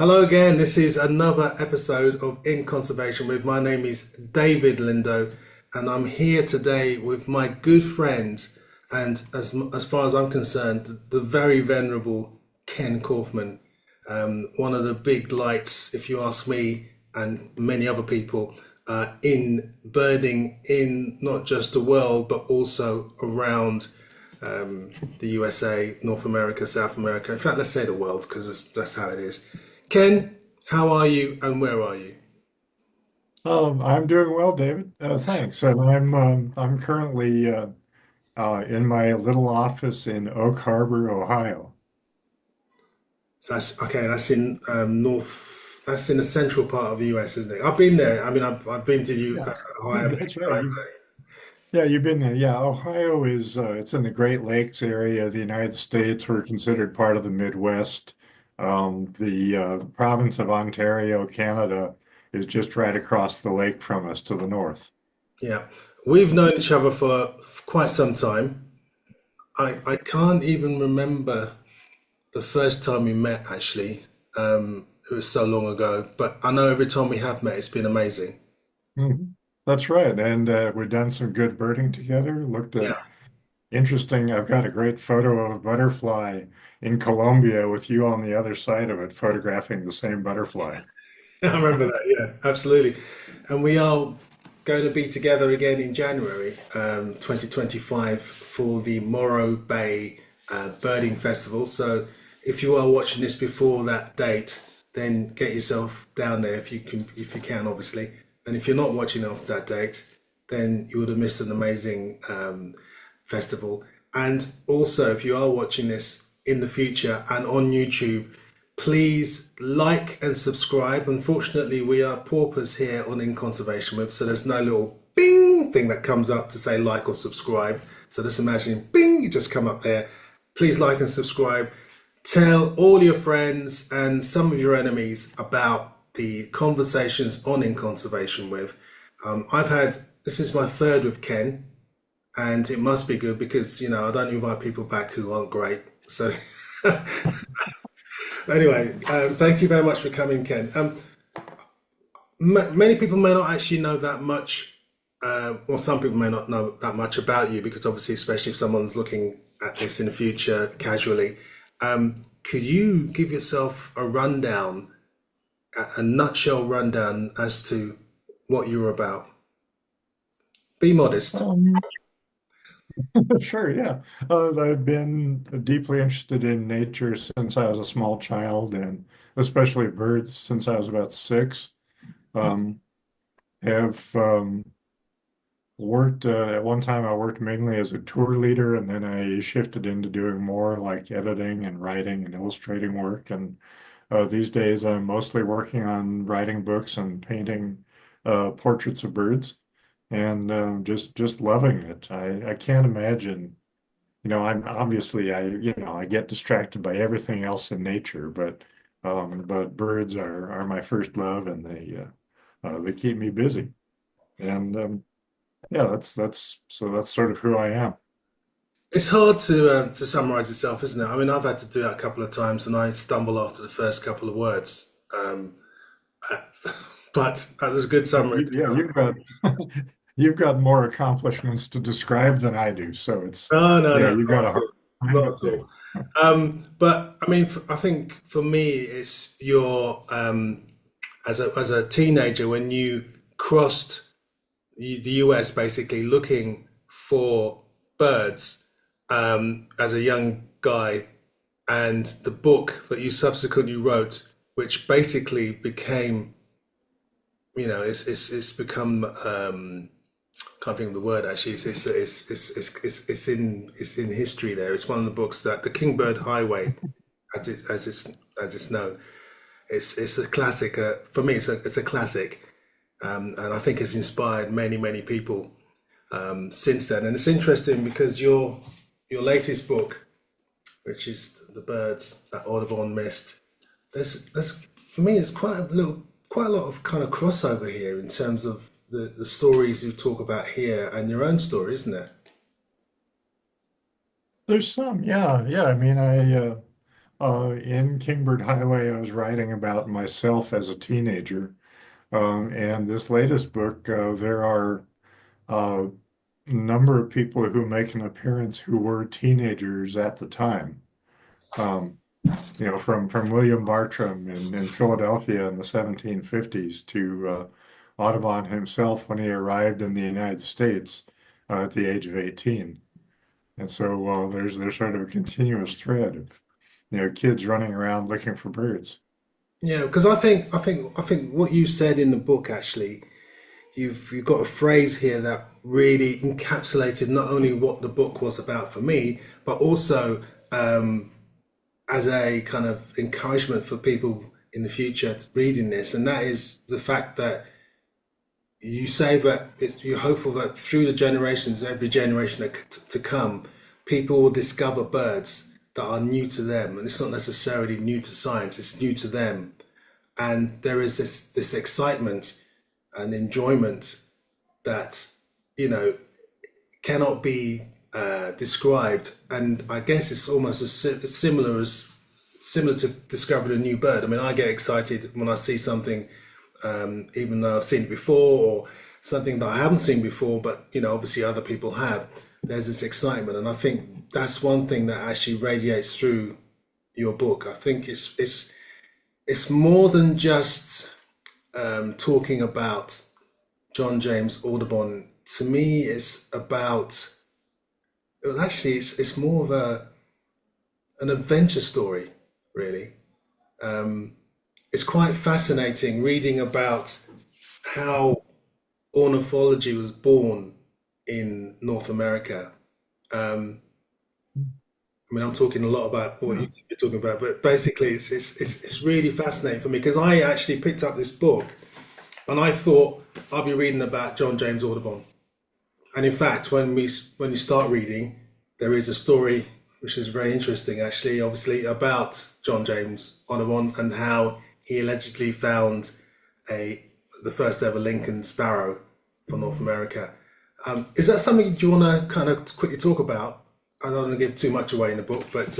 Hello again. This is another episode of In Conservation with. My name is David Lindo, and I'm here today with my good friend, and as far as I'm concerned, the very venerable Ken Kaufman, one of the big lights, if you ask me, and many other people, in birding in not just the world but also around the USA, North America, South America. In fact, let's say the world because that's how it is. Ken, how are you and where are you? I'm doing well, David. Thanks. And I'm currently in my little office in Oak Harbor, Ohio. So that's okay. That's in North. That's in the central part of the US, isn't it? I've been there. I mean, I've been to you Yeah, Ohio many that's right. times. Yeah, you've been there. Yeah, Ohio is it's in the Great Lakes area of the United States. We're considered part of the Midwest. The province of Ontario, Canada, is just right across the lake from us to the north. Yeah, we've known each other for quite some time. I can't even remember the first time we met. Actually, it was so long ago. But I know every time we have met, it's been amazing. Mhm. That's right. And we've done some good birding together. Looked at Yeah, interesting. I've got a great photo of a butterfly in Colombia with you on the other side of it, photographing the same butterfly. I remember that. Yeah, absolutely. And we are going to be together again in January 2025 for the Morro Bay Birding Festival. So if you are watching this before that date, then get yourself down there if you can, obviously. And if you're not watching after that date, then you would have missed an amazing festival. And also, if you are watching this in the future and on YouTube, please like and subscribe. Unfortunately, we are paupers here on In Conservation With, so there's no little bing thing that comes up to say like or subscribe. So just imagine bing, you just come up there. Please like and subscribe. Tell all your friends and some of your enemies about the conversations on In Conservation With. I've had this is my third with Ken, and it must be good because I don't invite people back who aren't great. So anyway, thank you very much for coming, Ken. Many people may not actually know that much, or some people may not know that much about you because obviously, especially if someone's looking at this in the future casually, could you give yourself a rundown, a nutshell rundown as to what you're about? Be modest. Um, sure, yeah. I've been deeply interested in nature since I was a small child, and especially birds since I was about six. Um, have worked at one time. I worked mainly as a tour leader, and then I shifted into doing more like editing and writing and illustrating work. And these days, I'm mostly working on writing books and painting portraits of birds, and just loving it. I can't imagine. I'm obviously I get distracted by everything else in nature, but birds are my first love, and they keep me busy. And yeah, that's sort of who I am. It's hard to summarize itself, isn't it? I mean, I've had to do that a couple of times, and I stumble after the first couple of words. But that was a good summary. Yeah, you've got more accomplishments to describe than I do, so it's No, no, yeah, no, you've got a hard time not up at there. all. But I mean, I think for me, it's your as a teenager when you crossed the US, basically looking for birds as a young guy, and the book that you subsequently wrote, which basically became, it's become can't think of the word actually. It's in history there. It's one of the books that the Kingbird Highway, as it's known. It's a classic. For me, it's a classic, and I think it's inspired many people since then. And it's interesting because your latest book, which is the birds that Audubon missed, there's for me, it's quite a lot of kind of crossover here in terms of the stories you talk about here and your own story, isn't there? There's some, yeah, yeah. I mean, In Kingbird Highway, I was writing about myself as a teenager. And this latest book, there are a number of people who make an appearance who were teenagers at the time. Um, from William Bartram in Philadelphia in the 1750s to Audubon himself when he arrived in the United States at the age of 18. And so there's sort of a continuous thread of kids running around looking for birds. Yeah, because I think what you said in the book actually, you've got a phrase here that really encapsulated not only what the book was about for me, but also as a kind of encouragement for people in the future reading this, and that is the fact that you say that you're hopeful that through the generations, every generation to come, people will discover birds that are new to them, and it's not necessarily new to science; it's new to them, and there is this excitement and enjoyment that you know cannot be described. And I guess it's almost as similar to discovering a new bird. I mean, I get excited when I see something, even though I've seen it before, or something that I haven't seen before, but obviously other people have. There's this excitement, and I think that's one thing that actually radiates through your book. I think it's more than just talking about John James Audubon. To me, it's about, well, actually, it's more of an adventure story, really. It's quite fascinating reading about how ornithology was born in North America. I mean, I'm talking a lot about what Yeah. you're talking about, but basically, it's really fascinating for me because I actually picked up this book and I thought I'll be reading about John James Audubon. And in fact, when you start reading, there is a story which is very interesting, actually, obviously, about John James Audubon and how he allegedly found a the first ever Lincoln Sparrow for North America. Is that something you want to kind of quickly talk about? I don't want to give too much away in the book, but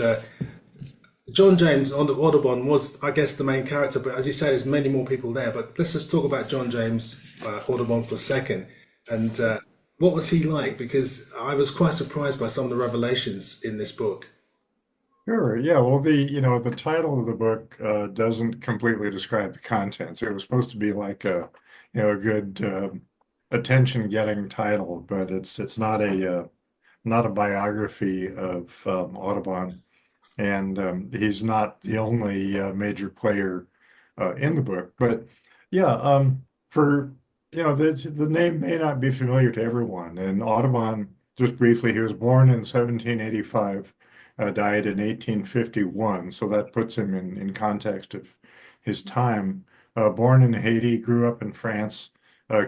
John James Audubon was, I guess, the main character. But as you said, there's many more people there. But let's just talk about John James Audubon for a second. And what was he like? Because I was quite surprised by some of the revelations in this book. Sure. Yeah. Well, the title of the book doesn't completely describe the contents. It was supposed to be like a good attention-getting title, but it's not a biography of Audubon, and he's not the only major player in the book. But yeah, for the name may not be familiar to everyone. And Audubon, just briefly, he was born in 1785, died in 1851, so that puts him in context of his time. Born in Haiti, grew up in France,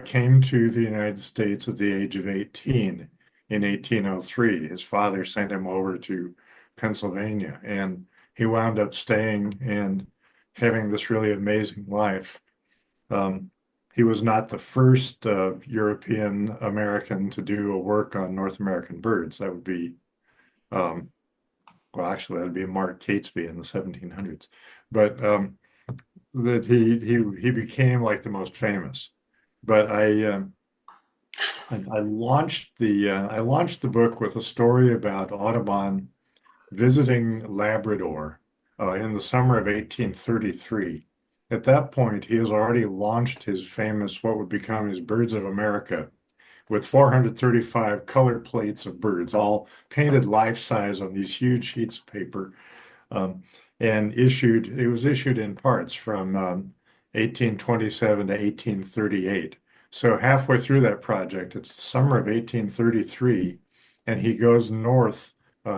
came to the United States at the age of 18 in 1803. His father sent him over to Pennsylvania, and he wound up staying and having this really amazing life. Um, he was not the first European American to do a work on North American birds. That would be, um, well, actually, that would be Mark Catesby in the 1700s. But that he became like the most famous. But I launched the book with a story about Audubon visiting Labrador in the summer of 1833. At that point, he has already launched his famous, what would become his Birds of America, with 435 colored plates of birds, all painted life size on these huge sheets of paper, um, and it was issued in parts from 1827 to 1838. So halfway through that project, it's the summer of 1833, and he goes north.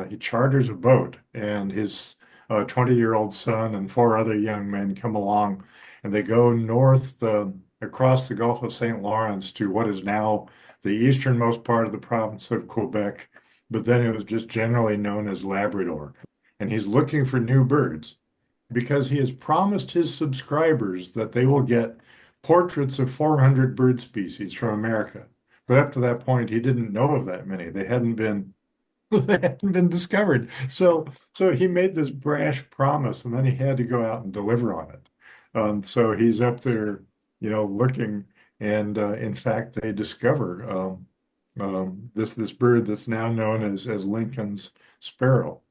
He charters a boat, and his 20-year-old son and four other young men come along, and they go north across the Gulf of St. Lawrence to what is now the easternmost part of the province of Quebec, but then it was just generally known as Labrador. And he's looking for new birds because he has promised his subscribers that they will get portraits of 400 bird species from America. But up to that point, he didn't know of that many. They hadn't been They hadn't been discovered. So he made this brash promise, and then he had to go out and deliver on it. So he's up there, looking, and in fact, they discover this bird that's now known as Lincoln's sparrow.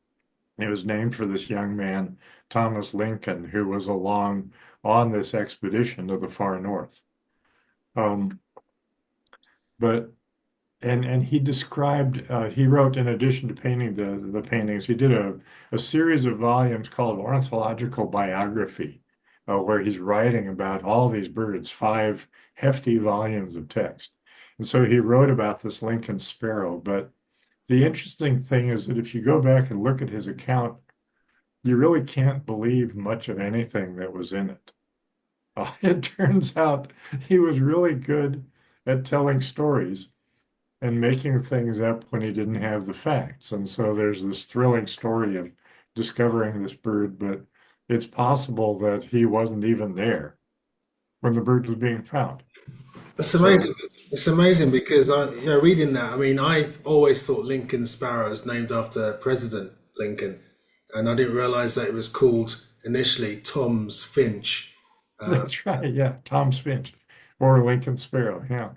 It was named for this young man, Thomas Lincoln, who was along on this expedition to the far north. Um, but and he described he wrote, in addition to painting the paintings, he did a series of volumes called Ornithological Biography, where he's writing about all these birds, 5 hefty volumes of text. And so he wrote about this Lincoln sparrow. But the interesting thing is that if you go back and look at his account, you really can't believe much of anything that was in it. It turns out he was really good at telling stories and making things up when he didn't have the facts. And so there's this thrilling story of discovering this bird, but it's possible that he wasn't even there when the bird was being found. It's So amazing. It's amazing because reading that, I mean, I always thought Lincoln Sparrow was named after President Lincoln, and I didn't realize that it was called initially Tom's Finch. that's right. Yeah. Tom's Finch or Lincoln Sparrow. Yeah.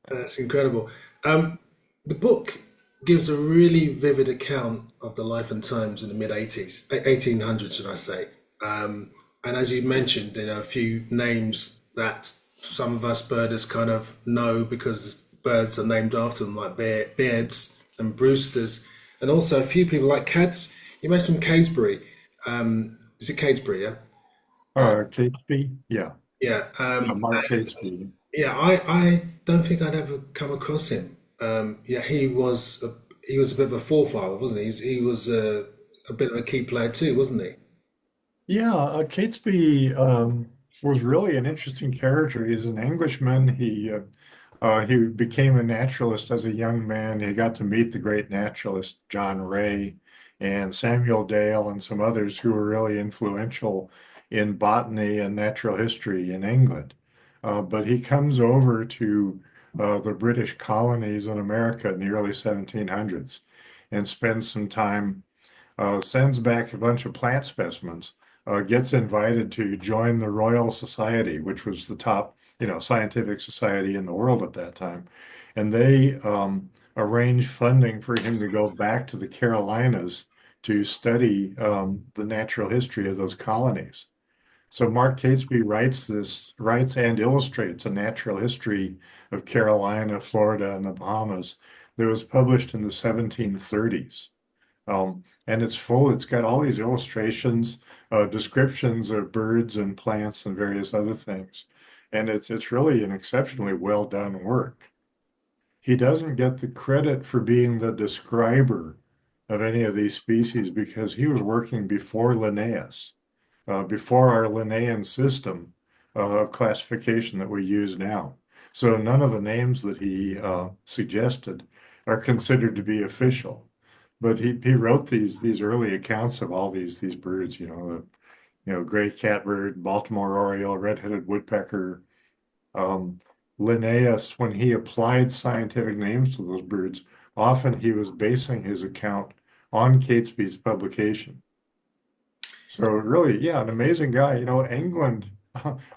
That's incredible. Um, the book gives a really vivid account of the life and times in the mid 80s, 1800s, should I say. And as you mentioned, a few names that some of us birders kind of know because birds are named after them, like Beards and Brewsters, and also a few people like Cad. You mentioned Cadesbury. Is it Cadesbury? Yeah, Catesby. Yeah. yeah. Yeah. Mark Catesby. Yeah, I don't think I'd ever come across him. Yeah, he was a bit of a forefather, wasn't he? He was a bit of a key player too, wasn't he? Yeah, Catesby was really an interesting character. He's an Englishman. He became a naturalist as a young man. He got to meet the great naturalist John Ray and Samuel Dale and some others who were really influential in botany and natural history in England. But he comes over to the British colonies in America in the early 1700s and spends some time, sends back a bunch of plant specimens, gets invited to join the Royal Society, which was the top, scientific society in the world at that time. And they arranged funding for him to go back to the Carolinas to study the natural history of those colonies. So Mark Catesby writes and illustrates a natural history of Carolina, Florida, and the Bahamas that was published in the 1730s. And it's got all these illustrations, descriptions of birds and plants and various other things. And it's really an exceptionally well done work. He doesn't get the credit for being the describer of any of these species because he was working before Linnaeus, before our Linnaean system of classification that we use now. So none of the names that he suggested are considered to be official. But he wrote these early accounts of all these birds, gray catbird, Baltimore oriole, red-headed woodpecker. Um, Linnaeus, when he applied scientific names to those birds, often he was basing his account on Catesby's publication. So really, yeah, an amazing guy. England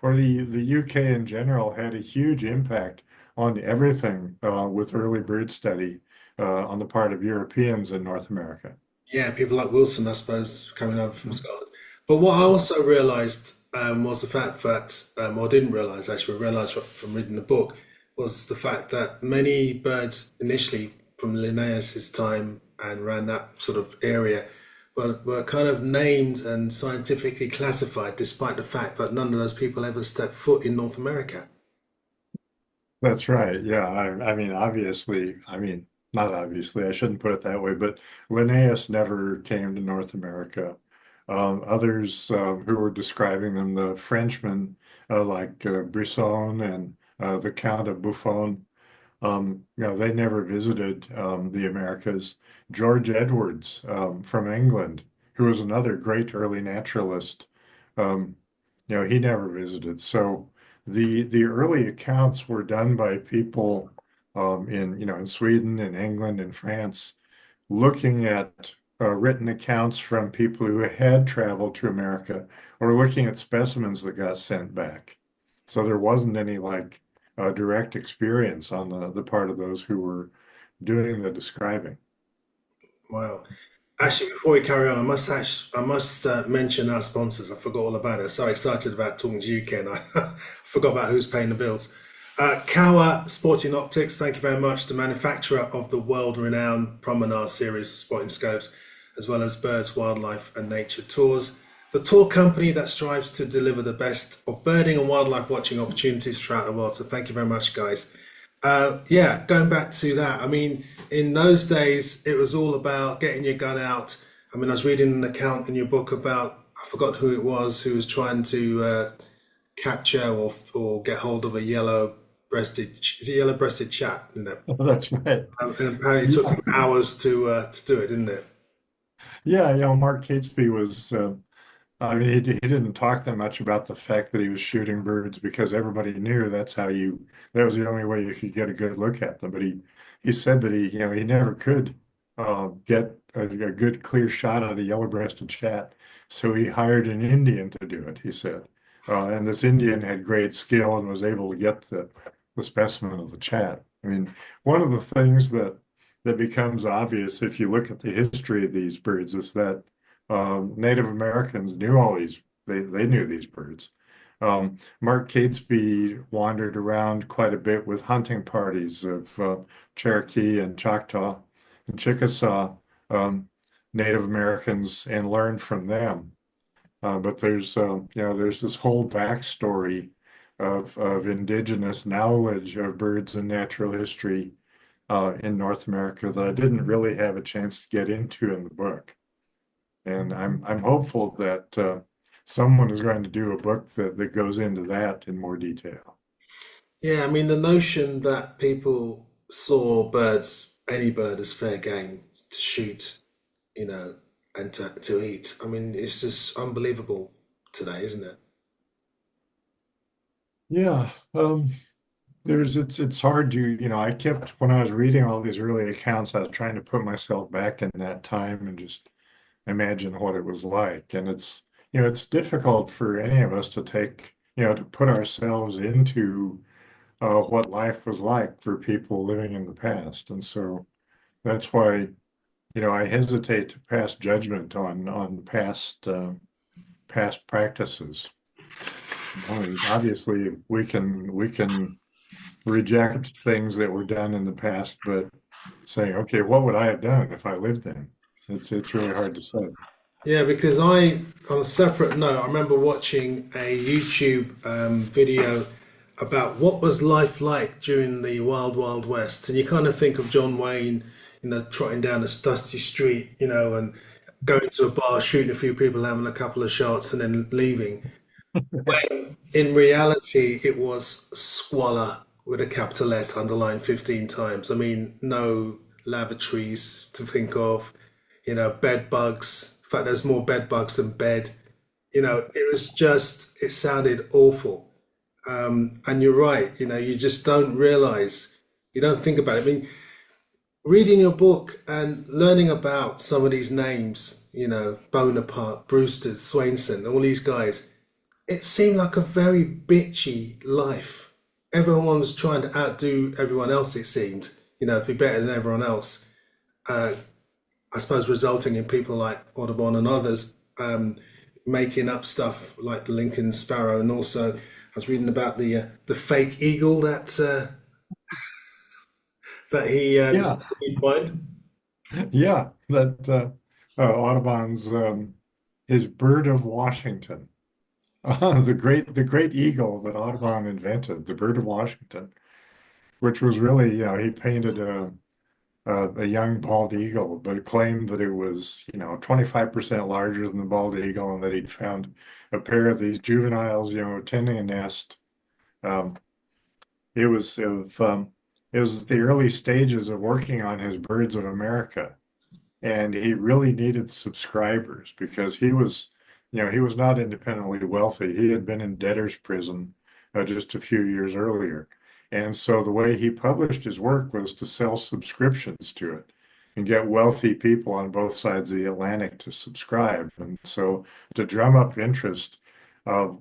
or the UK in general had a huge impact on everything with early bird study on the part of Europeans in North America. Yeah, people like Wilson, I suppose, coming over from Scotland. But what I also realised was the fact that, or didn't realise actually, realised from reading the book, was the fact that many birds initially from Linnaeus's time and around that sort of area were kind of named and scientifically classified, despite the fact that none of those people ever stepped foot in North America. That's right. Yeah. I mean, obviously, not obviously, I shouldn't put it that way, but Linnaeus never came to North America. Others who were describing them, the Frenchmen like Brisson and the Count of Buffon, they never visited the Americas. George Edwards from England, who was another great early naturalist, um, he never visited. So the early accounts were done by people in Sweden and England and France. looking at written accounts from people who had traveled to America or looking at specimens that got sent back. So there wasn't any like direct experience on the part of those who were doing the describing. Wow. Actually, before we carry on, I must mention our sponsors. I forgot all about it. So excited about talking to you, Ken. I forgot about who's paying the bills. Kawa Sporting Optics, thank you very much. The manufacturer of the world-renowned Promenade series of spotting scopes, as well as birds, wildlife, and nature tours. The tour company that strives to deliver the best of birding and wildlife watching opportunities throughout the world. So thank you very much, guys. Yeah, going back to that, I mean, in those days, it was all about getting your gun out. I mean, I was reading an account in your book about, I forgot who it was, who was trying to capture or get hold of a is it yellow-breasted chat, isn't it? That's right. And apparently it took Yeah. them hours to do it, didn't it? Yeah, Mark Catesby was I mean, he didn't talk that much about the fact that he was shooting birds because everybody knew that was the only way you could get a good look at them. But he said that he never could get a good clear shot at a yellow-breasted chat. So he hired an Indian to do it, he said. And this Indian had great skill and was able to get the specimen of the chat. I mean, one of the things that becomes obvious if you look at the history of these birds is that Native Americans knew all these, they knew these birds. Mark Catesby wandered around quite a bit with hunting parties of Cherokee and Choctaw and Chickasaw Native Americans and learned from them. But there's this whole backstory of indigenous knowledge of birds and natural history in North America that I didn't really have a chance to get into in the book. And I'm hopeful that someone is going to do a book that goes into that in more detail. Yeah, I mean, the notion that people saw birds, any bird, as fair game to shoot, you know, and to eat. I mean, it's just unbelievable today, isn't it? Yeah, it's hard to, I kept when I was reading all these early accounts, I was trying to put myself back in that time and just imagine what it was like. And it's difficult for any of us to to put ourselves into what life was like for people living in the past. And so that's why I hesitate to pass judgment on past practices. I mean, obviously, we can reject things that were done in the past, but saying, okay, what would I have done if I lived then? It's really hard to say. Yeah, because on a separate note, I remember watching a YouTube video about what was life like during the Wild Wild West, and you kind of think of John Wayne, trotting down a dusty street, and going to a bar, shooting a few people, having a couple of shots, and then leaving. In reality, it was squalor with a capital S underlined 15 times. I mean, no lavatories to think of, bed bugs. In fact, there's more bed bugs than bed. It sounded awful. And you're right, you just don't realize, you don't think about it. I mean, reading your book and learning about some of these names, Bonaparte, Brewster, Swainson, all these guys, it seemed like a very bitchy life. Everyone was trying to outdo everyone else, it seemed, to be better than everyone else. Uh, I suppose resulting in people like Audubon and others making up stuff like the Lincoln Sparrow, and also I was reading about the fake eagle that he Yeah, decided to find. yeah, that Audubon's his bird of Washington, the great eagle that Audubon invented, the bird of Washington, which was really, he painted a young bald eagle, but claimed that it was, 25% larger than the bald eagle, and that he'd found a pair of these juveniles, tending a nest. Um, it was of it was the early stages of working on his Birds of America, and he really needed subscribers because he was not independently wealthy. He had been in debtor's prison just a few years earlier. And so the way he published his work was to sell subscriptions to it. and get wealthy people on both sides of the Atlantic to subscribe. And so to drum up interest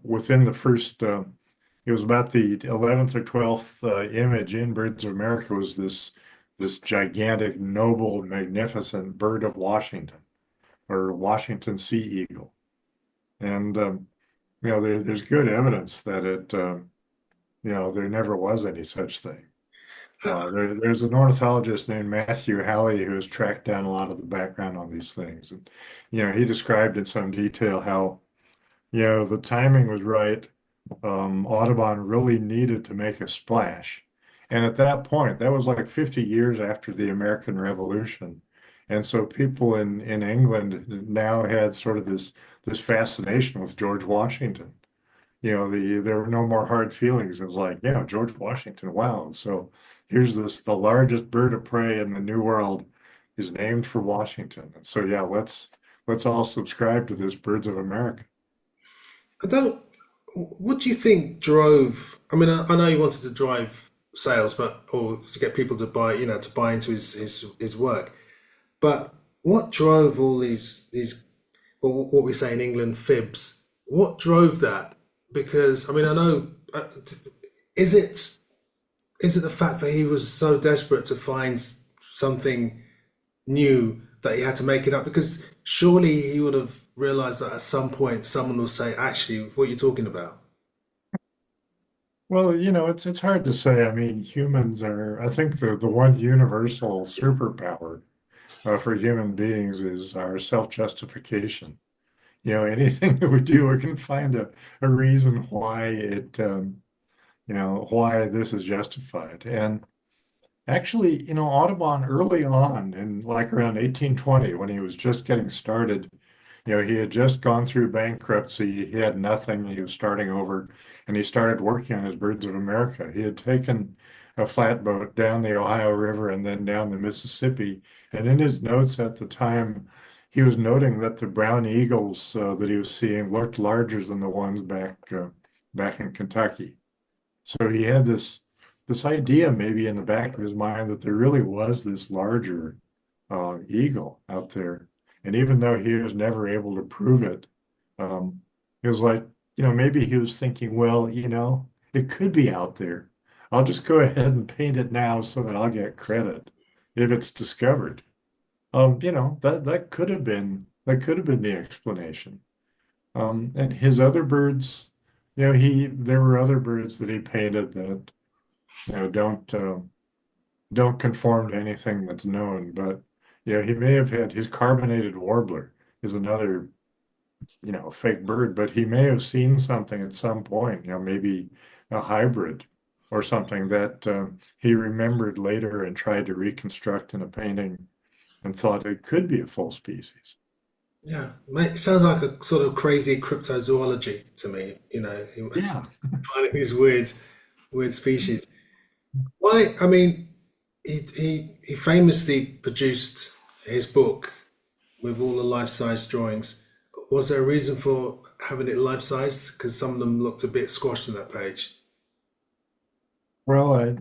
within the first, it was about the 11th or 12th image in Birds of America was this gigantic, noble, magnificent bird of Washington or Washington sea eagle. And there's good evidence that there never was any such thing. There's an ornithologist named Matthew Halley who has tracked down a lot of the background on these things. And, he described in some detail how, the timing was right. Audubon really needed to make a splash. And at that point, that was like 50 years after the American Revolution. And so people in England now had sort of this fascination with George Washington. There were no more hard feelings. It was like, George Washington, wow. And so here's the largest bird of prey in the New World is named for Washington. And so yeah, let's all subscribe to this Birds of America. I don't. What do you think drove? I mean, I know he wanted to drive sales, but or to get people to buy, to buy into his work. But what drove all these, or what we say in England, fibs? What drove that? Because I mean, I know. Is it the fact that he was so desperate to find something new that he had to make it up? Because surely he would have realized that at some point someone will say, "Actually, what are you talking about?" Well, it's hard to say. I mean, humans are, I think the one universal superpower for human beings is our self-justification. Anything that we do, we can find a reason why why this is justified. And actually, Audubon early on in like around 1820, when he was just getting started, he had just gone through bankruptcy. He had nothing. He was starting over, and he started working on his Birds of America. He had taken a flatboat down the Ohio River and then down the Mississippi. And in his notes at the time, he was noting that the brown eagles that he was seeing looked larger than the ones back in Kentucky. So he had this idea maybe in the back of his mind that there really was this larger eagle out there. And even though he was never able to prove it, it was like, maybe he was thinking, well, it could be out there. I'll just go ahead and paint it now so that I'll get credit if it's discovered. That could have been the explanation. And his other birds, there were other birds that he painted that, don't conform to anything that's known. But he may have had his carbonated warbler is another, fake bird, but he may have seen something at some point, maybe a hybrid or something that he remembered later and tried to reconstruct in a painting and thought it could be a full species. Yeah, mate, it sounds like a sort of crazy cryptozoology to me. Yeah. Finding these weird species. Why? I mean, he famously produced his book with all the life-size drawings. Was there a reason for having it life-sized? Because some of them looked a bit squashed on that page. Well,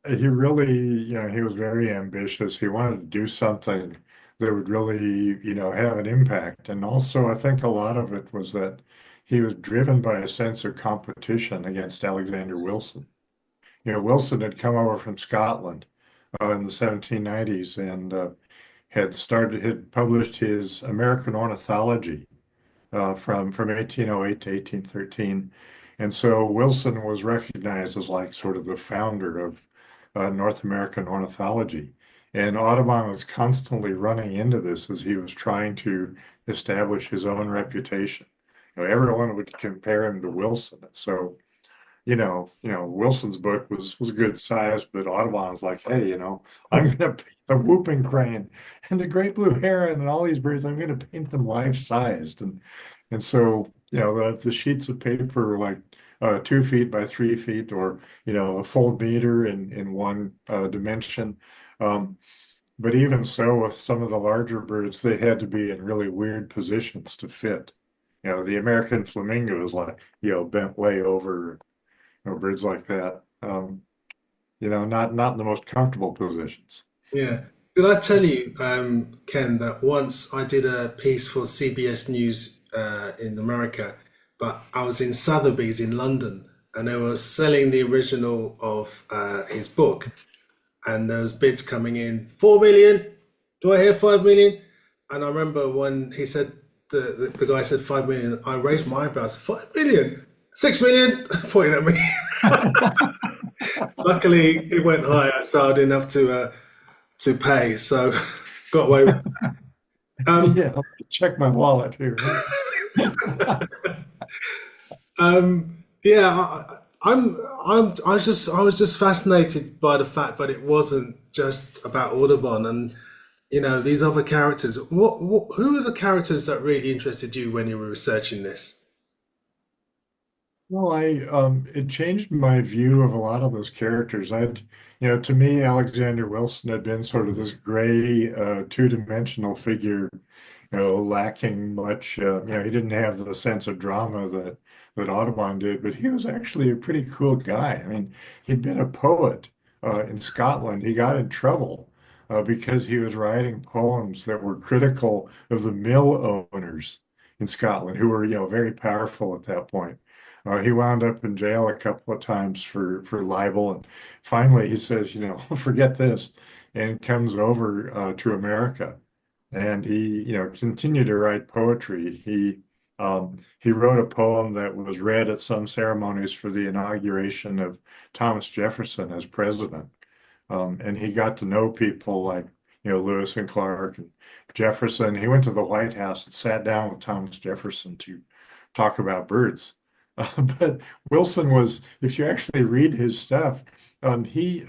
he really, he was very ambitious. He wanted to do something that would really, have an impact. And also, I think a lot of it was that he was driven by a sense of competition against Alexander Wilson. Wilson had come over from Scotland in the 1790s and had published his American Ornithology from 1808 to 1813. And so Wilson was recognized as like sort of the founder of North American ornithology. And Audubon was constantly running into this as he was trying to establish his own reputation. Everyone would compare him to Wilson. And so Wilson's book was a good size, but Audubon's like, hey, I'm gonna paint the whooping crane and the great blue heron and all these birds. I'm gonna paint them life sized, and so the sheets of paper were like 2 feet by 3 feet, or a full meter in one dimension. Um, but even so, with some of the larger birds, they had to be in really weird positions to fit. The American flamingo is like bent way over birds like that. Not in the most comfortable positions. Yeah. Did I tell you, Ken, that once I did a piece for CBS News in America, but I was in Sotheby's in London, and they were selling the original of his book, and there was bids coming in, 4 million. Do I hear 5 million? And I remember when he said the guy said 5 million, I raised my eyebrows. 5 million, 6 million, pointing at me. Luckily, it went higher, so I didn't have to pay. So got away with. Um, Yeah, I'll check my wallet here. yeah, I was just fascinated by the fact that it wasn't just about Audubon and these other characters. Who are the characters that really interested you when you were researching this? Well, it changed my view of a lot of those characters. To me, Alexander Wilson had been sort of this gray, two-dimensional figure, lacking much. He didn't have the sense of drama that Audubon did, but he was actually a pretty cool guy. I mean, he'd been a poet in Scotland. He got in trouble because he was writing poems that were critical of the mill owners in Scotland, who were, very powerful at that point. He wound up in jail a couple of times for libel, and finally he says, forget this, and comes over to America, and he, continued to write poetry. He wrote a poem that was read at some ceremonies for the inauguration of Thomas Jefferson as president. And he got to know people like, Lewis and Clark and Jefferson. He went to the White House and sat down with Thomas Jefferson to talk about birds. But Wilson was, if you actually read his stuff, he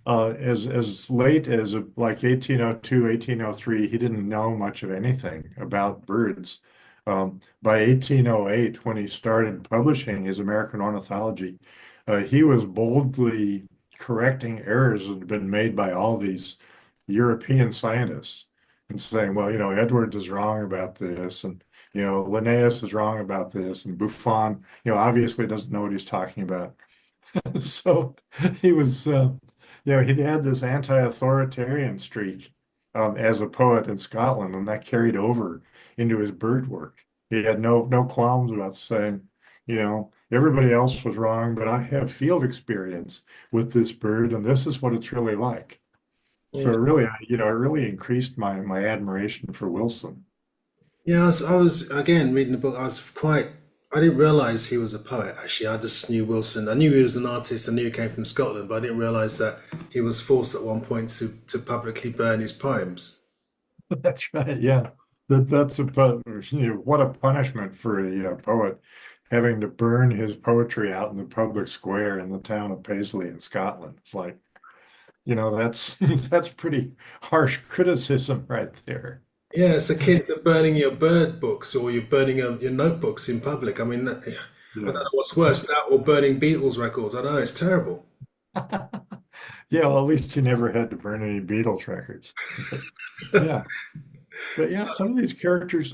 as late as like 1802, 1803, he didn't know much of anything about birds. By 1808, when he started publishing his American Ornithology, he was boldly correcting errors that had been made by all these European scientists and saying, well, Edwards is wrong about this, and Linnaeus is wrong about this, and Buffon, obviously doesn't know what he's talking about. So he was, he'd had this anti-authoritarian streak as a poet in Scotland, and that carried over into his bird work. He had no qualms about saying, everybody else was wrong, but I have field experience with this bird, and this is what it's really like. So Yeah, it really increased my admiration for Wilson. yeah. I was again reading the book. I didn't realize he was a poet. Actually, I just knew Wilson. I knew he was an artist. I knew he came from Scotland, but I didn't realize that he was forced at one point to publicly burn his poems. That's right. Yeah. That's what a punishment for a poet having to burn his poetry out in the public square in the town of Paisley in Scotland. It's like, that's that's pretty harsh criticism right there. Yeah, it's akin to burning your bird books or you're burning your notebooks in public. I mean, I don't Yeah. know what's worse, that or burning Beatles records. I know it's terrible. Yeah, well, at least he never had to burn any Beatles records. But yeah. But yeah, some of these characters,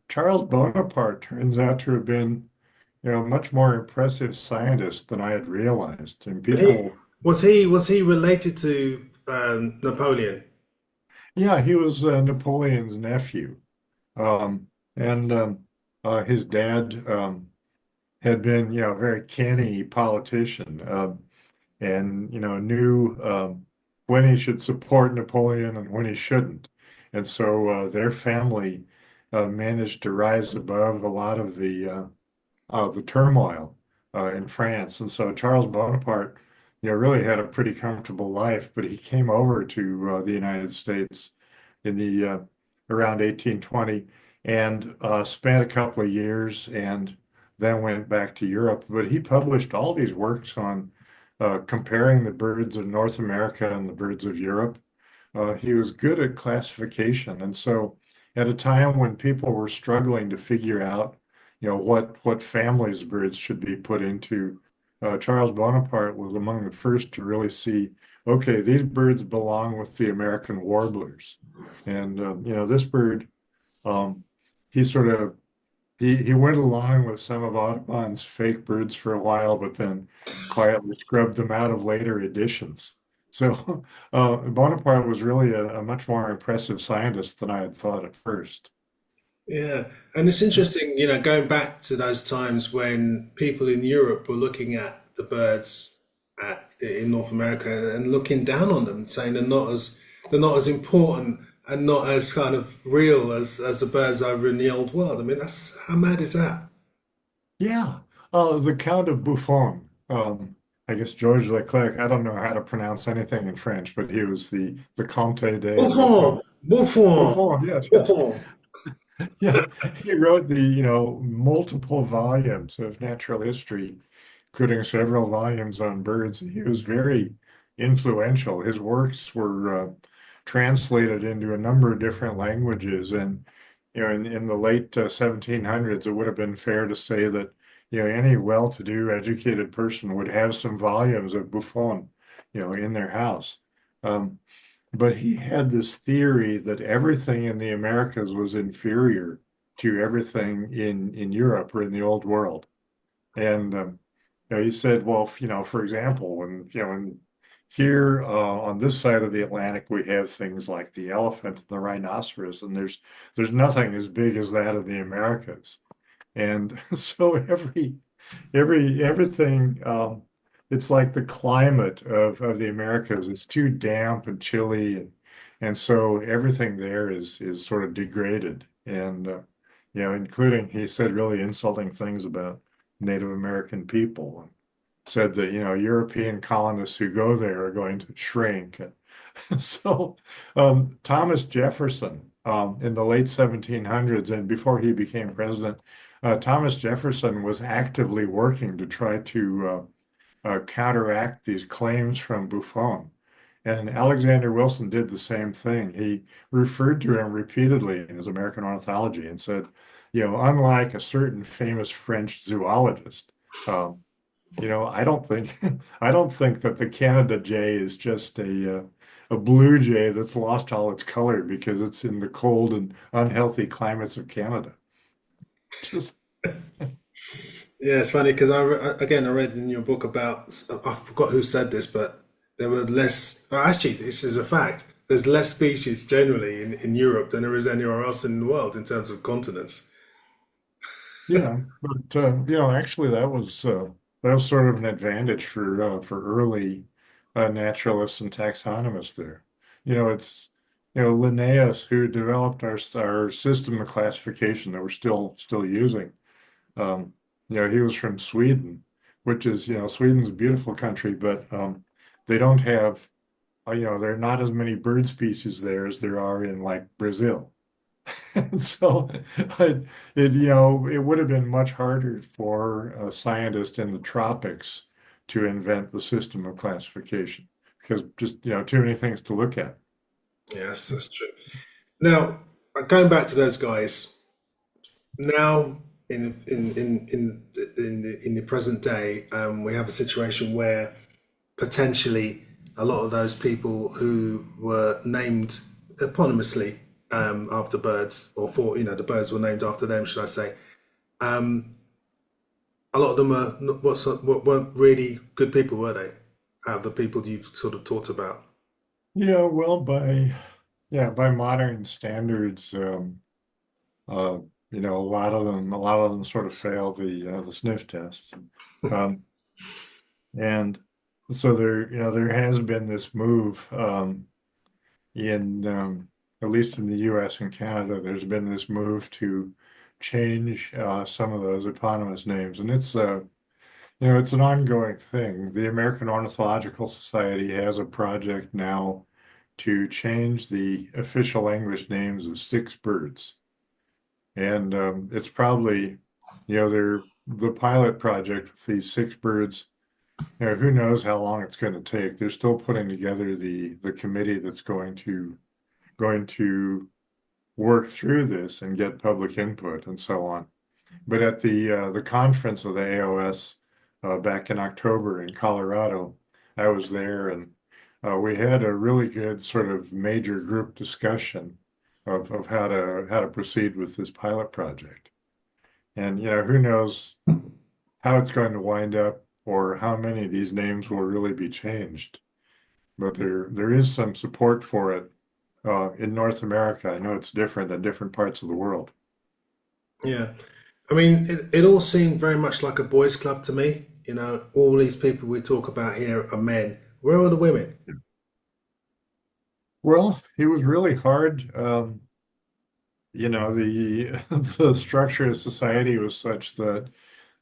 Charles Bonaparte turns out to have been, a much more impressive scientist than I had realized. And He people, was he related to Napoleon? yeah, he was Napoleon's nephew. Um, and his dad had been, a very canny politician, and knew when he should support Napoleon and when he shouldn't. And so their family managed to rise above a lot of the turmoil in France. And so Charles Bonaparte, really had a pretty comfortable life, but he came over to the United States in the around 1820 and spent a couple of years and then went back to Europe. But he published all these works on comparing the birds of North America and the birds of Europe. He was good at classification. And so at a time when people were struggling to figure out, what families birds should be put into, Charles Bonaparte was among the first to really see, okay, these birds belong with the American warblers. And, this bird, um, he sort of he went along with some of Audubon's fake birds for a while, but then quietly scrubbed them out of later editions. So Bonaparte was really a much more impressive scientist than I had thought at first. Yeah, and it's interesting, going back to those times when people in Europe were looking at the birds in North America and looking down on them, saying they're not as important and not as kind of real as the birds over in the old world. I mean, that's how mad is that? Yeah, the Count of Buffon. I guess George Leclerc. I don't know how to pronounce anything in French, but he was the Comte de Buffon, Buffon. Buffon, Buffon, yes, yes. Buffon. Yeah, he wrote multiple volumes of natural history, including several volumes on birds. He was very influential. His works were translated into a number of different languages, and in the late 1700s, it would have been fair to say that any well-to-do, educated person would have some volumes of Buffon, in their house. Um, but he had this theory that everything in the Americas was inferior to everything in Europe or in the old world. And he said, well, for example, when here on this side of the Atlantic, we have things like the elephant and the rhinoceros, and there's nothing as big as that in the Americas. And so everything it's like the climate of the Americas is too damp and chilly and so everything there is sort of degraded and including he said really insulting things about Native American people and said that European colonists who go there are going to shrink. So Thomas Jefferson in the late 1700s and before he became president, Thomas Jefferson was actively working to try to counteract these claims from Buffon. And Alexander Wilson did the same thing. He referred to him repeatedly in his American Ornithology and said, unlike a certain famous French zoologist, um, I don't think I don't think that the Canada jay is just a blue jay that's lost all its color because it's in the cold and unhealthy climates of Canada. Just Yeah, it's funny because again I read in your book about I forgot who said this, but there were less. Actually, this is a fact. There's less species generally in Europe than there is anywhere else in the world in terms of continents. yeah, but actually that was sort of an advantage for early naturalists and taxonomists there. It's Linnaeus who developed our system of classification that we're still using. Um, he was from Sweden, which is, Sweden's a beautiful country, but they don't have, there are not as many bird species there as there are in like Brazil. And so it would have been much harder for a scientist in the tropics to invent the system of classification because just, too many things to look at. Yes, that's true. Now, going back to those guys, now in the present day, we have a situation where potentially a lot of those people who were named eponymously after birds, or for the birds were named after them, should I say? A lot of them are weren't really good people, were they? Out of the people you've sort of talked about. Yeah, well, by modern standards, uh, a lot of them sort of fail the sniff test. Um, and so there has been this move in at least in the US and Canada, there's been this move to change some of those eponymous names, and it's an ongoing thing. The American Ornithological Society has a project now to change the official English names of six birds, and it's probably they're the pilot project with these six birds. Who knows how long it's going to take? They're still putting together the committee that's going to work through this and get public input and so on. But at the conference of the AOS back in October in Colorado, I was there and we had a really good sort of major group discussion of how to proceed with this pilot project. And who knows how it's going to wind up or how many of these names will really be changed. but there is some support for it in North America. I know it's different in different parts of the world. Yeah. I mean, it all seemed very much like a boys' club to me. You know, all these people we talk about here are men. Where are the women? Well, it was really hard. The the structure of society was such that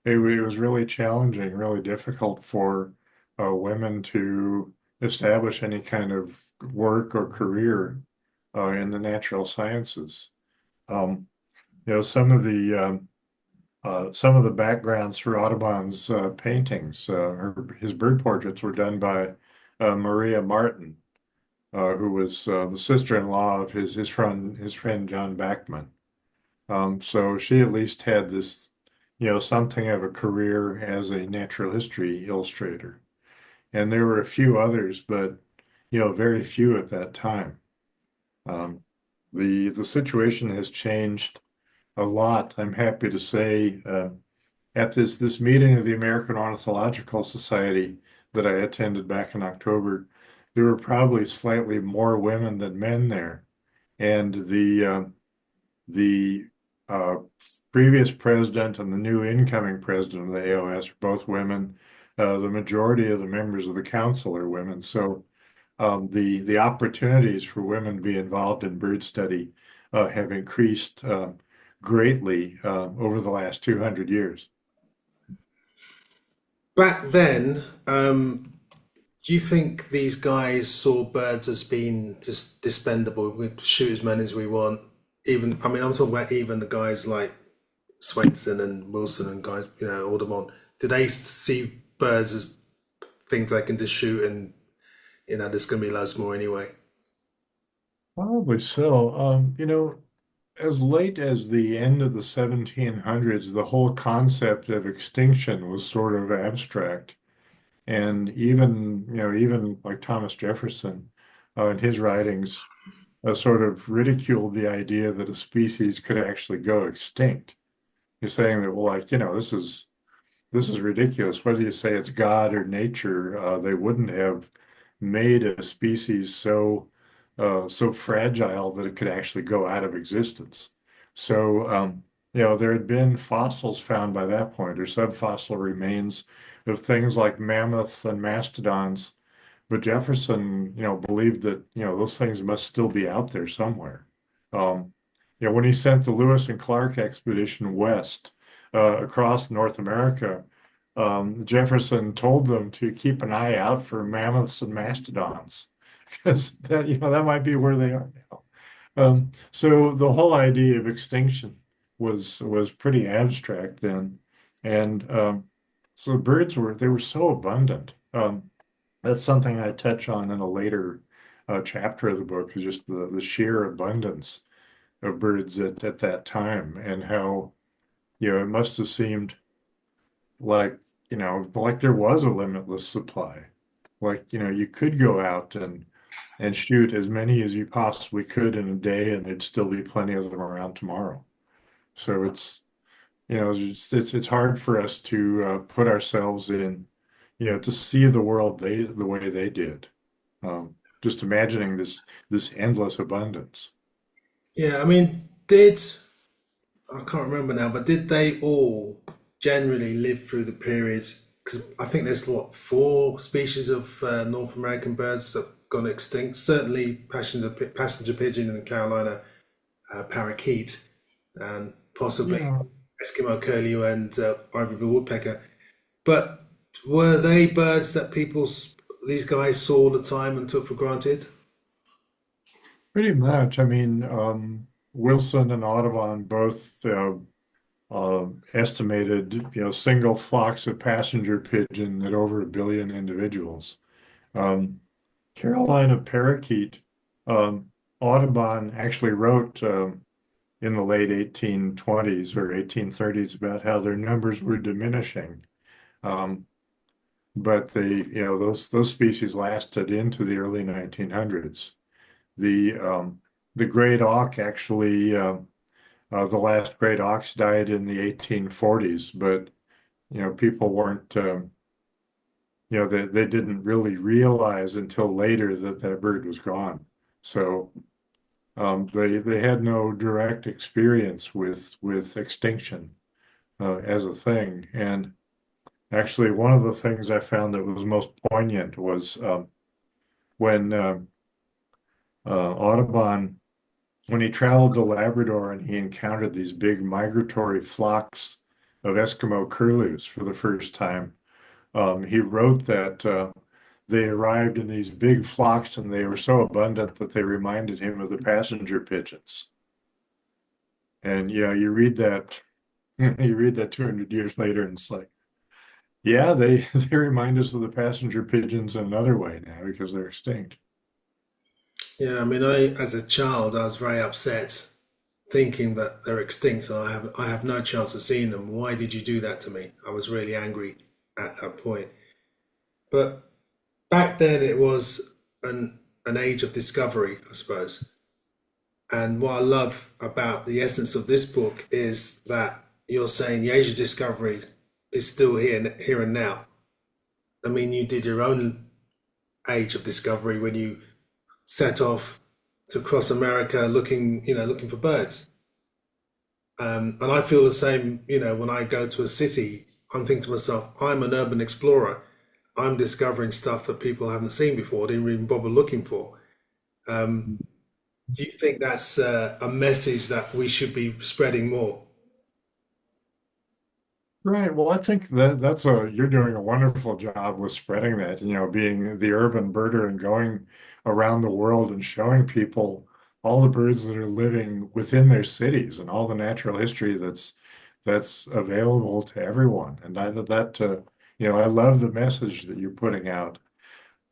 it was really challenging, really difficult for women to establish any kind of work or career in the natural sciences. Um, some of the backgrounds for Audubon's paintings, his bird portraits were done by Maria Martin, who was the sister-in-law of his friend John Bachman. So she at least had this, something of a career as a natural history illustrator. And there were a few others, but very few at that time. Um, the situation has changed a lot. I'm happy to say at this meeting of the American Ornithological Society that I attended back in October, there were probably slightly more women than men there, and the uh, previous president and the new incoming president of the AOS are both women. The majority of the members of the council are women. So the opportunities for women to be involved in bird study have increased greatly over the last 200 years. Back then, do you think these guys saw birds as being just dispendable? We can shoot as many as we want. Even, I mean, I'm talking about even the guys like Swainson and Wilson and guys, you know, Audubon. Do they see birds as things they can just shoot and, you know, there's going to be loads more anyway? Probably so. As late as the end of the 1700s, the whole concept of extinction was sort of abstract. And even like Thomas Jefferson, in his writings, sort of ridiculed the idea that a species could actually go extinct. He's saying that, well, like, this is ridiculous. Whether you say it's God or nature, they wouldn't have made a species so fragile that it could actually go out of existence. So, there had been fossils found by that point, or subfossil remains of things like mammoths and mastodons. But Jefferson, believed that, those things must still be out there somewhere. Um, when he sent the Lewis and Clark expedition west across North America, Jefferson told them to keep an eye out for mammoths and mastodons because that might be where they are now. So the whole idea of extinction was pretty abstract then, and so birds were so abundant. That's something I touch on in a later chapter of the book is just the sheer abundance of birds at that time and how, it must have seemed like, like there was a limitless supply. Like, you could go out and shoot as many as you possibly could in a day and there'd still be plenty of them around tomorrow. So it's hard for us to put ourselves in, to see the world the way they did. Just imagining this endless abundance. Yeah, I mean, did I can't remember now, but did they all generally live through the period? Because I think there's what four species of North American birds that have gone extinct. Certainly, passenger pigeon in the Carolina, parakeet, and possibly Yeah, Eskimo curlew and ivory-bill woodpecker. But were they birds that these guys saw all the time and took for granted? pretty much. I mean, Wilson and Audubon both estimated, single flocks of passenger pigeon at over 1 billion individuals. Um, Carolina parakeet, um, Audubon actually wrote in the late 1820s or 1830s about how their numbers were diminishing. Um, but those species lasted into the early 1900s. The um, the great auk actually the last great auks died in the 1840s, but people weren't they didn't really realize until later that that bird was gone. So they had no direct experience with extinction as a thing. And actually, one of the things I found that was most poignant was when Audubon, when he traveled to Labrador and he encountered these big migratory flocks of Eskimo curlews for the first time. He wrote that they arrived in these big flocks and they were so abundant that they reminded him of the passenger pigeons. And you read that, you read that 200 years later, and it's like, yeah, they they remind us of the passenger pigeons in another way now because they're extinct. Yeah, I mean, as a child, I was very upset thinking that they're extinct and I have no chance of seeing them. Why did you do that to me? I was really angry at that point. But back then it was an age of discovery, I suppose. And what I love about the essence of this book is that you're saying the age of discovery is still here and now. I mean, you did your own age of discovery when you set off to cross America looking for birds. And I feel the same, when I go to a city, I'm thinking to myself, I'm an urban explorer. I'm discovering stuff that people haven't seen before, didn't even bother looking for. Um, do you think that's a message that we should be spreading more? Right. Well, I think that you're doing a wonderful job with spreading that, being the urban birder and going around the world and showing people all the birds that are living within their cities and all the natural history that's available to everyone. And I love the message that you're putting out.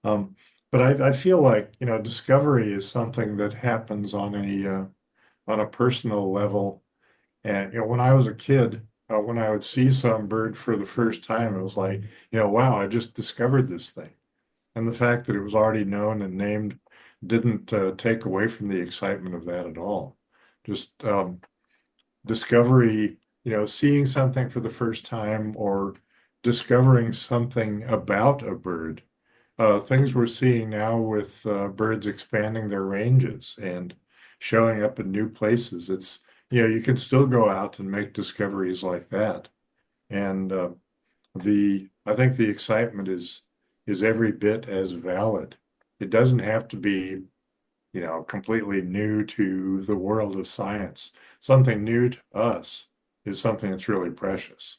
Um, but I feel like, discovery is something that happens on a personal level. And when I was a kid, when I would see some bird for the first time, it was like, wow, I just discovered this thing. And the fact that it was already known and named didn't take away from the excitement of that at all. Just discovery, seeing something for the first time or discovering something about a bird. Things we're seeing now with birds expanding their ranges and showing up in new places. You can still go out and make discoveries like that. And I think the excitement is every bit as valid. It doesn't have to be, completely new to the world of science. Something new to us is something that's really precious.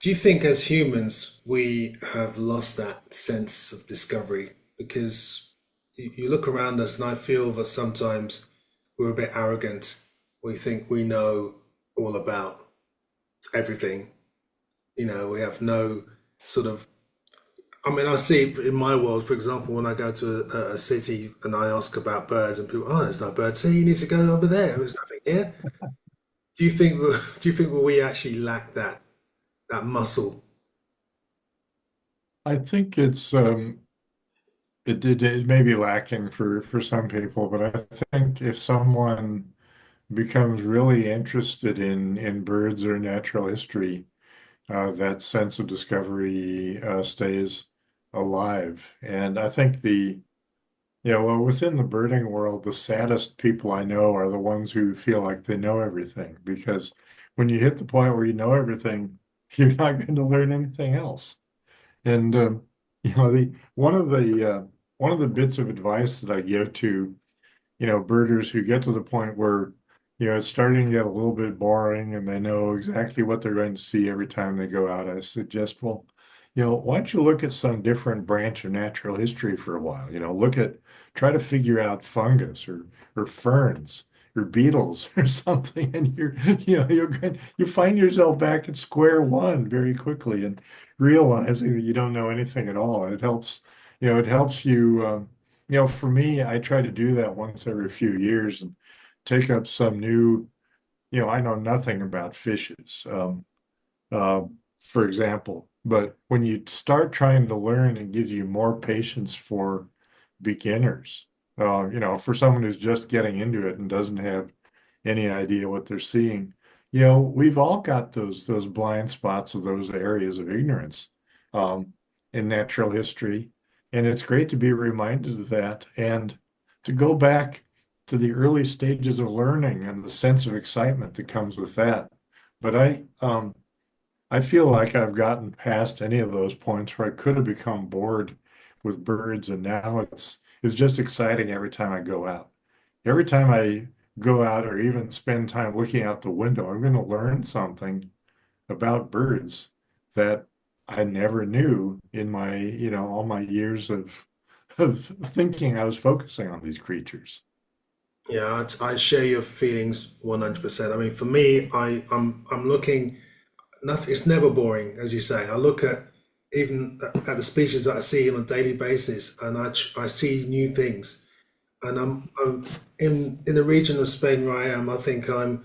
Do you think as humans we have lost that sense of discovery? Because you look around us and I feel that sometimes we're a bit arrogant. We think we know all about everything. We have no sort of. I mean, I see in my world, for example, when I go to a city and I ask about birds, and people, oh, there's no birds here. You need to go over there. There's nothing here. Do you think? Do you think we actually lack that muscle? I think it may be lacking for some people, but I think if someone becomes really interested in birds or natural history, that sense of discovery stays alive. And I think well, within the birding world, the saddest people I know are the ones who feel like they know everything, because when you hit the point where you know everything, you're not going to learn anything else. And the one of the bits of advice that I give to birders who get to the point where, it's starting to get a little bit boring and they know exactly what they're going to see every time they go out. I suggest, well, why don't you look at some different branch of natural history for a while? Try to figure out fungus or ferns or beetles or something, and you find yourself back at square one very quickly and realizing that you don't know anything at all. And it helps you. For me, I try to do that once every few years and take up some new, I know nothing about fishes, uh, for example, but when you start trying to learn, it gives you more patience for beginners. For someone who's just getting into it and doesn't have any idea what they're seeing, we've all got those blind spots of those areas of ignorance. Um, in natural history. And it's great to be reminded of that and to go back to the early stages of learning and the sense of excitement that comes with that. But I feel like I've gotten past any of those points where I could have become bored with birds, and now it's just exciting every time I go out. Every time I go out or even spend time looking out the window, I'm going to learn something about birds that I never knew in my, all my years of thinking I was focusing on these creatures. Yeah, I share your feelings 100%. I mean, for me, I'm looking. Nothing. It's never boring, as you say. I look at even at the species that I see on a daily basis, and I see new things. And I'm in the region of Spain where I am. I think I'm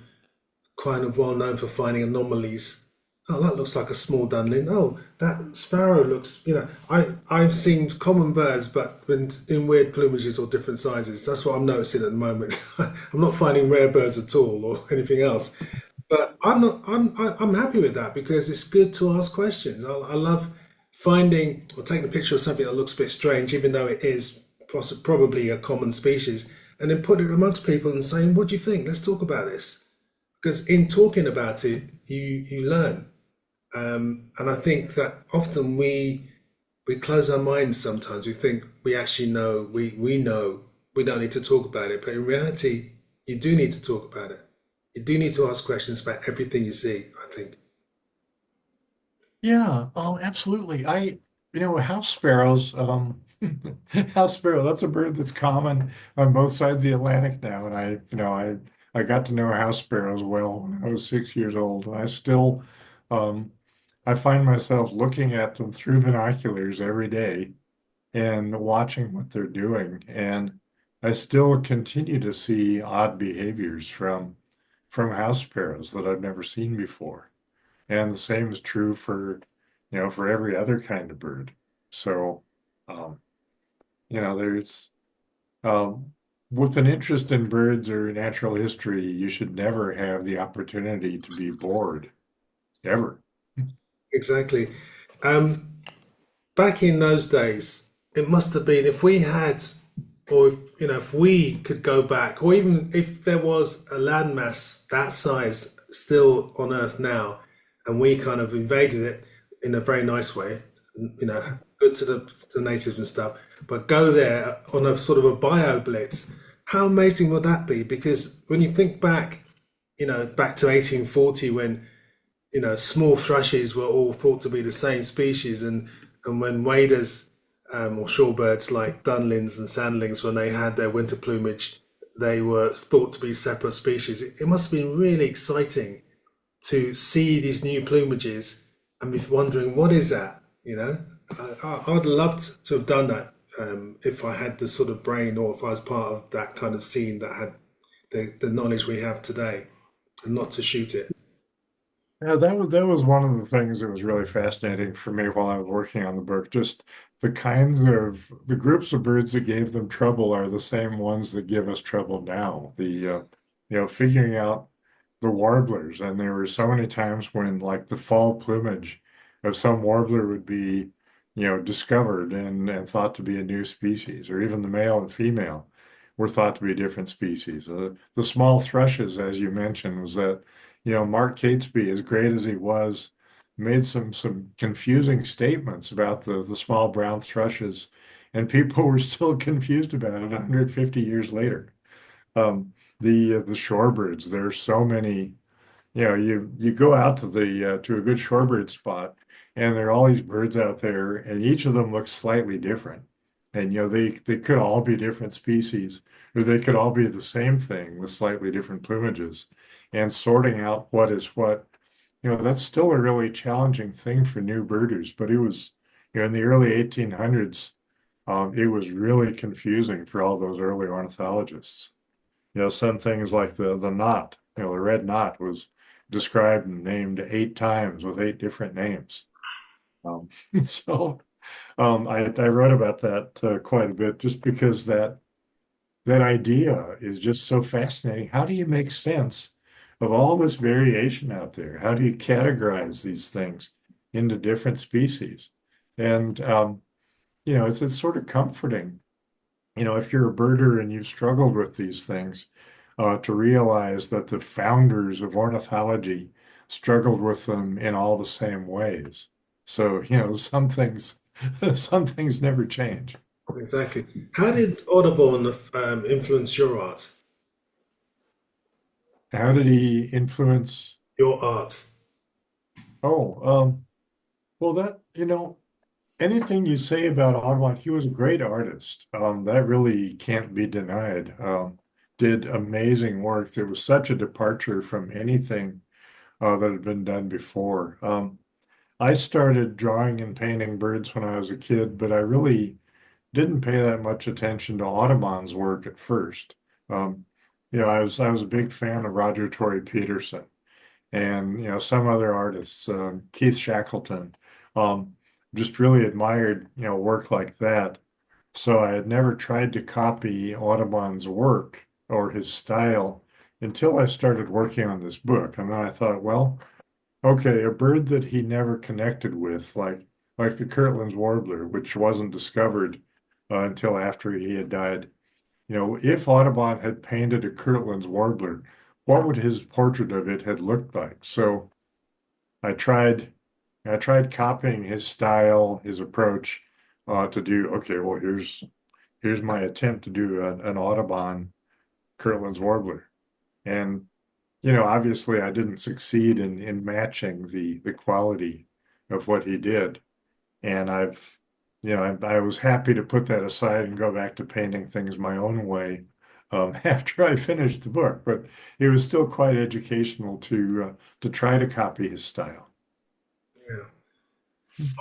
kind of well known for finding anomalies. Oh, that looks like a small dunlin. Oh, that sparrow looks, I've seen common birds, but in weird plumages or different sizes. That's what I'm noticing at the moment. I'm not finding rare birds at all or anything else. But I'm not, I'm happy with that because it's good to ask questions. I love finding or taking a picture of something that looks a bit strange, even though it is probably a common species, and then put it amongst people and saying, "What do you think? Let's talk about this." Because in talking about it, you learn. And I think that often we close our minds sometimes. We think we actually know, we know, we don't need to talk about it. But in reality, you do need to talk about it. You do need to ask questions about everything you see, I think. Yeah, oh, absolutely. House sparrows, house sparrow, that's a bird that's common on both sides of the Atlantic now. And I got to know house sparrows well when I was 6 years old. And um, I find myself looking at them through binoculars every day and watching what they're doing. And I still continue to see odd behaviors from house sparrows that I've never seen before. And the same is true for every other kind of bird. So, um, there's um, with an interest in birds or natural history, you should never have the opportunity to be bored, ever. Exactly. Um, Back in those days, it must have been if we had, or if we could go back, or even if there was a landmass that size still on Earth now, and we kind of invaded it in a very nice way, good to the natives and stuff, but go there on a sort of a bio blitz. How amazing would that be? Because when you think back, back to 1840 when small thrushes were all thought to be the same species, and when waders or shorebirds like dunlins and sandlings, when they had their winter plumage, they were thought to be separate species. It must have been really exciting to see these new plumages and be wondering what is that. I'd love to have done that if I had the sort of brain or if I was part of that kind of scene that had the knowledge we have today, and not to shoot it. Yeah, that was one of the things that was really fascinating for me while I was working on the book. Just the groups of birds that gave them trouble are the same ones that give us trouble now. Figuring out the warblers, and there were so many times when like the fall plumage of some warbler would be, discovered and thought to be a new species, or even the male and female were thought to be different species. The small thrushes, as you mentioned, was that Mark Catesby, as great as he was, made some confusing statements about the small brown thrushes, and people were still confused about it 150 years later. The shorebirds, there's so many. You go out to a good shorebird spot, and there are all these birds out there, and each of them looks slightly different. And they could all be different species, or they could all be the same thing with slightly different plumages. And sorting out what is what, that's still a really challenging thing for new birders. But it was, in the early 1800s, it was really confusing for all those early ornithologists. Some things like the knot, the red knot was described and named 8 times with 8 different names. Um, so I wrote about that quite a bit just because that idea is just so fascinating. How do you make sense of all this variation out there? How do you categorize these things into different species? And it's sort of comforting, if you're a birder and you've struggled with these things, to realize that the founders of ornithology struggled with them in all the same ways. So, some things, some things never change. Exactly. How did Audubon influence your art? How did he influence? Your art. Oh, well, anything you say about Audubon, he was a great artist. That really can't be denied. Did amazing work. There was such a departure from anything that had been done before. I started drawing and painting birds when I was a kid, but I really didn't pay that much attention to Audubon's work at first. Um, I was a big fan of Roger Tory Peterson and some other artists, Keith Shackleton. Um, just really admired work like that. So I had never tried to copy Audubon's work or his style until I started working on this book, and then I thought, well, okay, a bird that he never connected with, like the Kirtland's warbler, which wasn't discovered until after he had died. If Audubon had painted a Kirtland's warbler, what would his portrait of it had looked like? So I tried, I tried copying his style, his approach, to do. Okay, well, here's my attempt to do an Audubon Kirtland's warbler, and obviously I didn't succeed in matching the quality of what he did. And I was happy to put that aside and go back to painting things my own way after I finished the book. But it was still quite educational to try to copy his style. Yeah.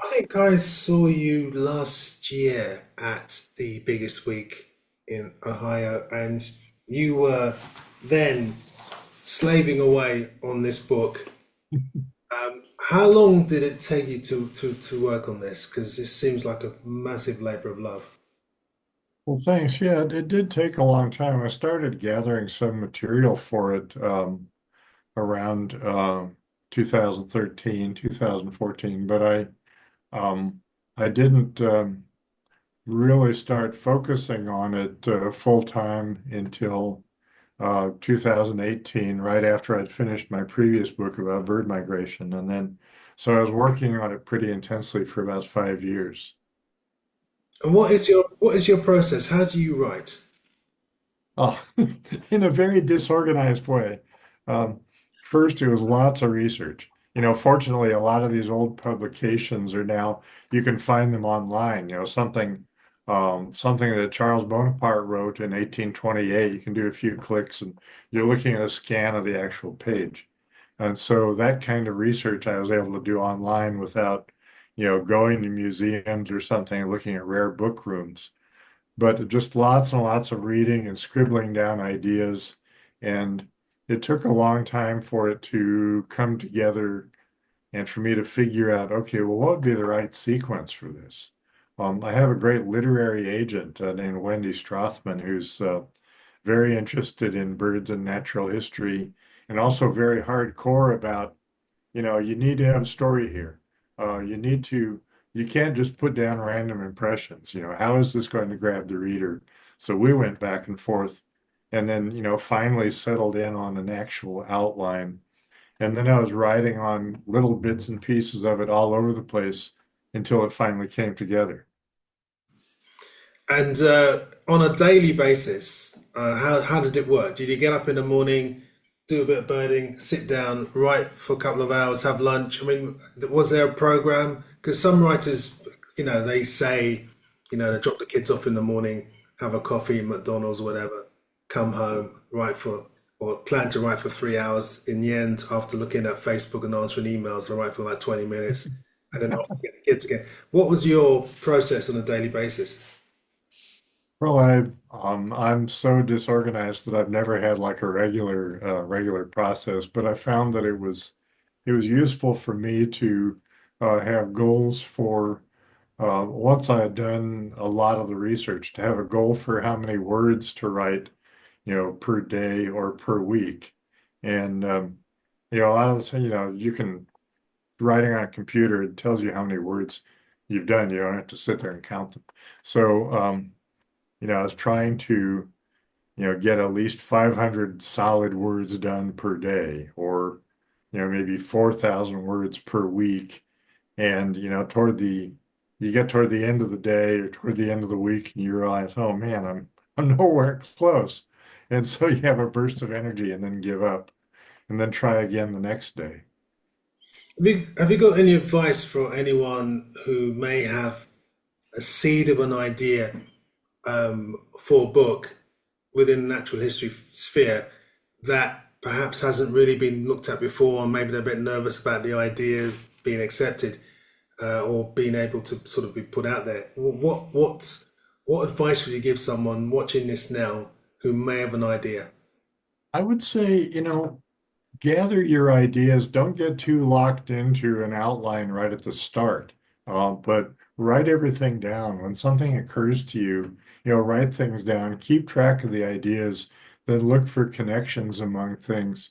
I think I saw you last year at the biggest week in Ohio, and you were then slaving away on this book. How long did it take you to work on this? Because this seems like a massive labor of love. Well, thanks. Yeah, it did take a long time. I started gathering some material for it around 2013, 2014, but I didn't really start focusing on it full time until 2018, right after I'd finished my previous book about bird migration. And then, so I was working on it pretty intensely for about 5 years. And what is your process? How do you write? Oh, in a very disorganized way. Um, First, it was lots of research. Fortunately, a lot of these old publications are now, you can find them online. Something that Charles Bonaparte wrote in 1828. You can do a few clicks and you're looking at a scan of the actual page. And so that kind of research I was able to do online without, going to museums or something and looking at rare book rooms, but just lots and lots of reading and scribbling down ideas. And it took a long time for it to come together and for me to figure out, okay, well, what would be the right sequence for this? I have a great literary agent named Wendy Strothman, who's very interested in birds and natural history and also very hardcore about you need to have a story here. You can't just put down random impressions. How is this going to grab the reader? So we went back and forth and then, finally settled in on an actual outline. And then I was writing on little bits and pieces of it all over the place until it finally came together. And on a daily basis, how did it work? Did you get up in the morning, do a bit of birding, sit down, write for a couple of hours, have lunch? I mean, was there a program? Because some writers, they say, they drop the kids off in the morning, have a coffee in McDonald's or whatever, come home, write for, or plan to write for 3 hours. In the end, after looking at Facebook and answering emails, I write for like 20 minutes, and then off to get the kids again. What was your process on a daily basis? Well, I'm so disorganized that I've never had like a regular process, but I found that it was useful for me to have goals for once I had done a lot of the research, to have a goal for how many words to write, per day or per week. And a lot of this, you can writing on a computer, it tells you how many words. you've done. You don't have to sit there and count them. So, I was trying to, get at least 500 solid words done per day, or, maybe 4,000 words per week. And, you get toward the end of the day or toward the end of the week and you realize, oh man, I'm nowhere close. And so you have a burst of energy and then give up and then try again the next day. Have you got any advice for anyone who may have a seed of an idea for a book within the natural history sphere that perhaps hasn't really been looked at before, and maybe they're a bit nervous about the idea being accepted or being able to sort of be put out there? What advice would you give someone watching this now who may have an idea? I would say, gather your ideas. Don't get too locked into an outline right at the start, but write everything down. When something occurs to you, write things down. Keep track of the ideas, then look for connections among things.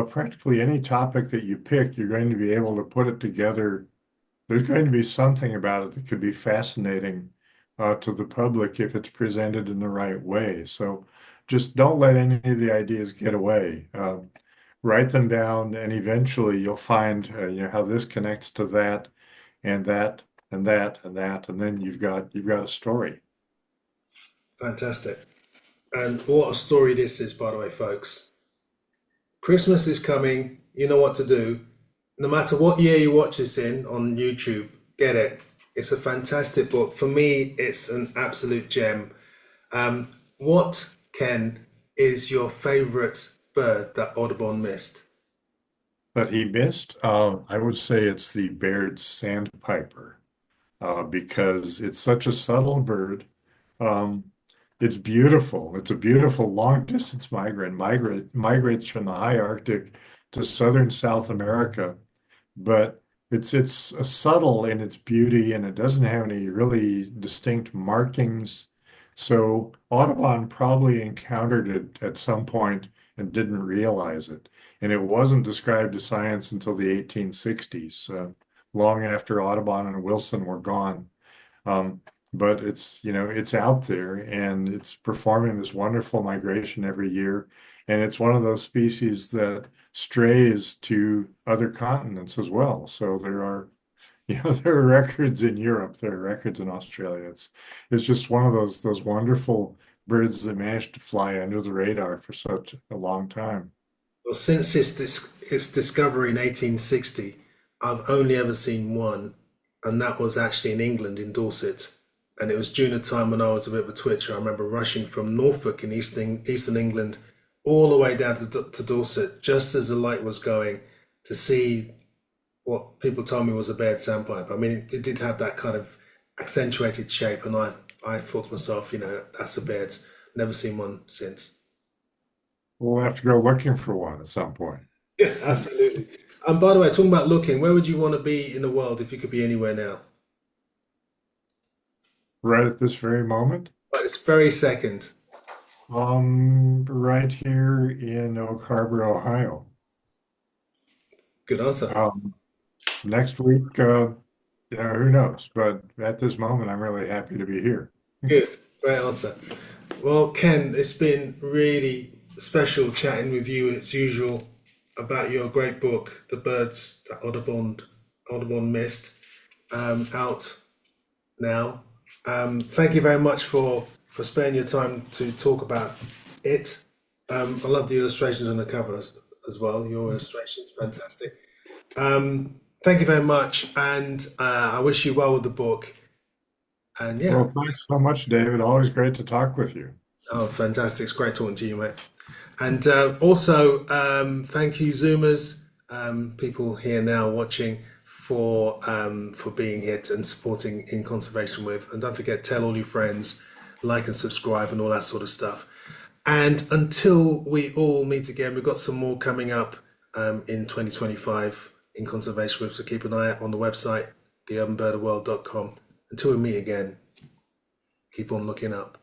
Practically any topic that you pick, you're going to be able to put it together. There's going to be something about it that could be fascinating to the public if it's presented in the right way. So just don't let any of the ideas get away. Write them down, and eventually you'll find how this connects to that, and that, and that, and that, and then you've got a story. Fantastic. And what a story this is, by the way, folks. Christmas is coming. You know what to do. No matter what year you watch this in on YouTube, get it. It's a fantastic book. For me, it's an absolute gem. What, Ken, is your favorite bird that Audubon missed? But he missed, I would say it's the Baird's sandpiper, because it's such a subtle bird. Um, it's beautiful. It's a beautiful long distance migrates from the high Arctic to southern South America, but it's subtle in its beauty and it doesn't have any really distinct markings. So Audubon probably encountered it at some point and didn't realize it. And it wasn't described to science until the 1860s, long after Audubon and Wilson were gone. Um, but it's out there and it's performing this wonderful migration every year. And it's one of those species that strays to other continents as well. So there are records in Europe, there are records in Australia. It's just one of those wonderful birds that managed to fly under the radar for such a long time. Well, since its discovery in 1860, I've only ever seen one, and that was actually in England, in Dorset. And it was during a time when I was a bit of a twitcher. I remember rushing from Norfolk in eastern England all the way down to Dorset just as the light was going to see what people told me was a Baird sandpiper. I mean, it did have that kind of accentuated shape, and I thought to myself, that's a Baird's. Never seen one since. We'll have to go looking for one at some point. Yeah, absolutely. And by the way, talking about looking, where would you want to be in the world if you could be anywhere now? Right at this very moment, But it's very second. right here in Oak Harbor, Ohio. Good answer. Um, Next week, who knows? But at this moment, I'm really happy to be here. Good. Great answer. Well, Ken, it's been really special chatting with you as usual about your great book, The Birds That Audubon Missed, out now. Thank you very much for sparing your time to talk about it. I love the illustrations on the cover as well. Your illustrations, fantastic. Thank you very much, and I wish you well with the book. And yeah, Well, thanks so much, David. Always great to talk with you. oh, fantastic! It's great talking to you, mate. And also, thank you, Zoomers, people here now watching for being here and supporting in conservation with. And don't forget, tell all your friends, like and subscribe, and all that sort of stuff. And until we all meet again, we've got some more coming up in 2025 in conservation with. So keep an eye out on the website, theurbanbirderworld.com. Until we meet again, keep on looking up.